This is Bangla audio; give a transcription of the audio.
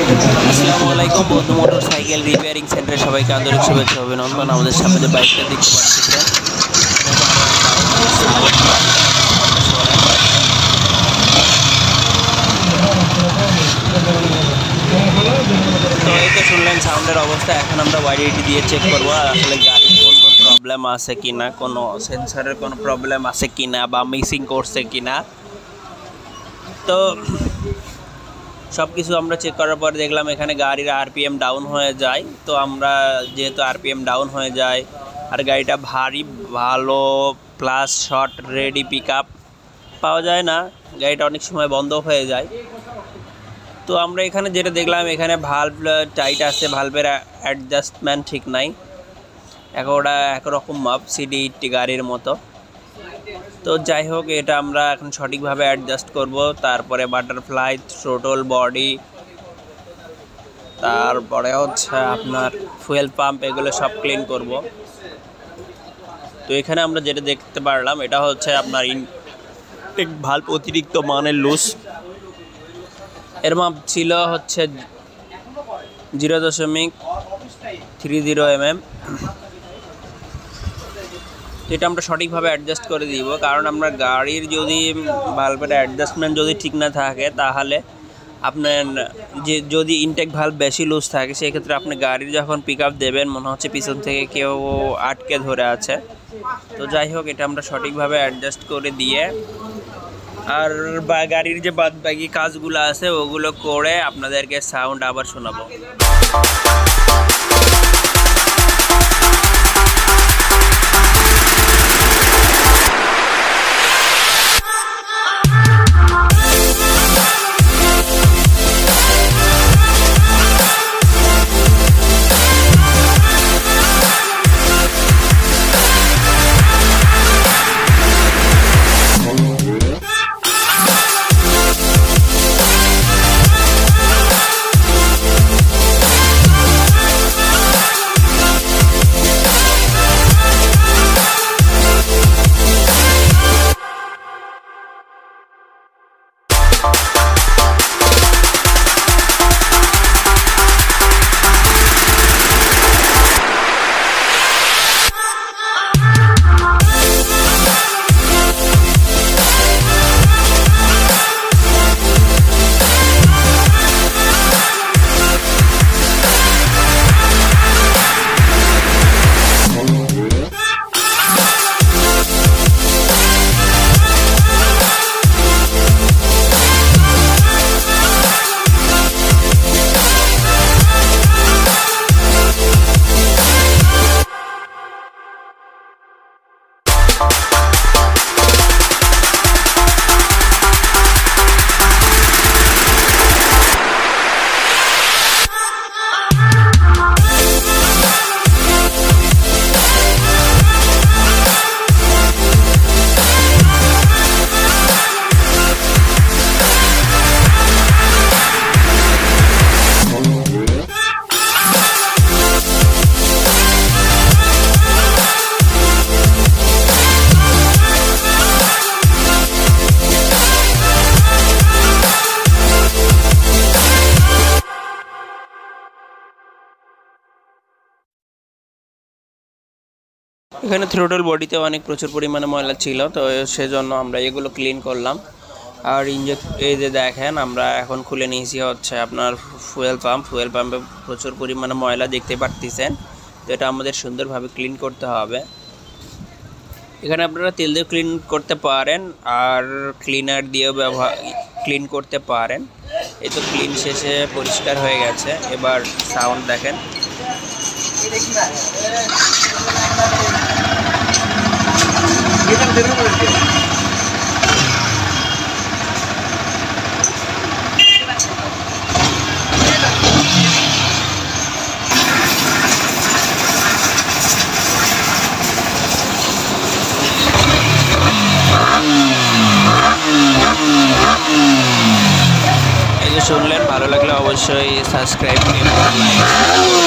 আসসালামু আলাইকুম বন্ধু মোটরসাইকেল রিপেয়ারিং সেন্টারে সবাইকে আন্তরিক শুভেচ্ছা অভিনন্দন। আমাদের সামনে যে বাইকটা দেখতে পাচ্ছেন তো এই তো শুনলেন সাউন্ডের অবস্থা। এখন আমরা ওয়াইডিটি দিয়ে চেক করবো আসলে গাড়ির কোন কোন প্রবলেম আছে কিনা, কোনো সেন্সরের কোনো প্রবলেম আছে কিনা বা মিসিং করছে কিনা। তো সব কিছু আমরা চেক করার পর দেখলাম এখানে গাড়ির আরপিএম ডাউন হয়ে যায়। তো আমরা যেহেতু আরপিএম ডাউন হয়ে যায় আর গাড়িটা ভারী ভালো plus short ready pick up পাওয়া যায় না, গাড়িটা অনেক সময় বন্ধ হয়ে যায়। তো আমরা এখানে যেটা দেখলাম এখানে ভালভ টাইট আছে, ভালভের অ্যাডজাস্টমেন্ট ঠিক নাই, ওটা একরকম মাপ সিডি গাড়ির মতো। তো যাই হোক, এটা আমরা এখন সঠিকভাবে অ্যাডজাস্ট করব। তারপরে বাটারফ্লাই, থ্রোটল, বডি, তারপরে হচ্ছে আপনার ফুয়েল পাম্প, এগুলো সব ক্লিন করব। তো এখানে আমরা যেটা দেখতে পারলাম এটা হচ্ছে আপনার ইনটেক ভালভ অতিরিক্ত মানের লুজ। এর মাপ ছিল হচ্ছে 0.30 mm। এটা আমরা সঠিকভাবে অ্যাডজাস্ট করে দিব, কারণ আমরা গাড়ির যদি ভালভের অ্যাডজাস্টমেন্ট যদি ঠিক না থাকে তাহলে আপনার যদি ইনটেক ভালভ বেশি লুজ থাকে সেক্ষেত্রে আপনি গাড়ির যখন পিক আপ দেবেন মনে হচ্ছে পিছন থেকে কেউ আটকে ধরে আছে। তো যাই হোক, এটা আমরা সঠিকভাবে অ্যাডজাস্ট করে দিয়ে আর গাড়ির যে বাদবাকি কাজগুলো আছে ওগুলো করে আপনাদেরকে সাউন্ড আবার শোনাবো। এখানে থ্রোটল বডিতে প্রচুর পরিমাণে ময়লা ছিল, তো সেজন্য আমরা এগুলো ক্লিন করলাম। আর এই যে দেখেন আমরা এখন খুলে নিয়েছি হচ্ছে আপনার ফুয়েল পাম্পে প্রচুর পরিমাণে ময়লা দেখতে পারতেছেন। তো এটা আমাদের সুন্দরভাবে ক্লিন করতে হবে। এখানে আপনারা তেল দিয়ে ক্লিন করতে পারেন আর ক্লিনার দিয়েও ক্লিন করতে পারেন। এই তো ক্লিন শেষে পরিষ্কার হয়ে গেছে। এবার সাউন্ড দেখেন। এই যে শুনলেন, ভালো লাগলে অবশ্যই সাবস্ক্রাইব করুন, লাইক করুন।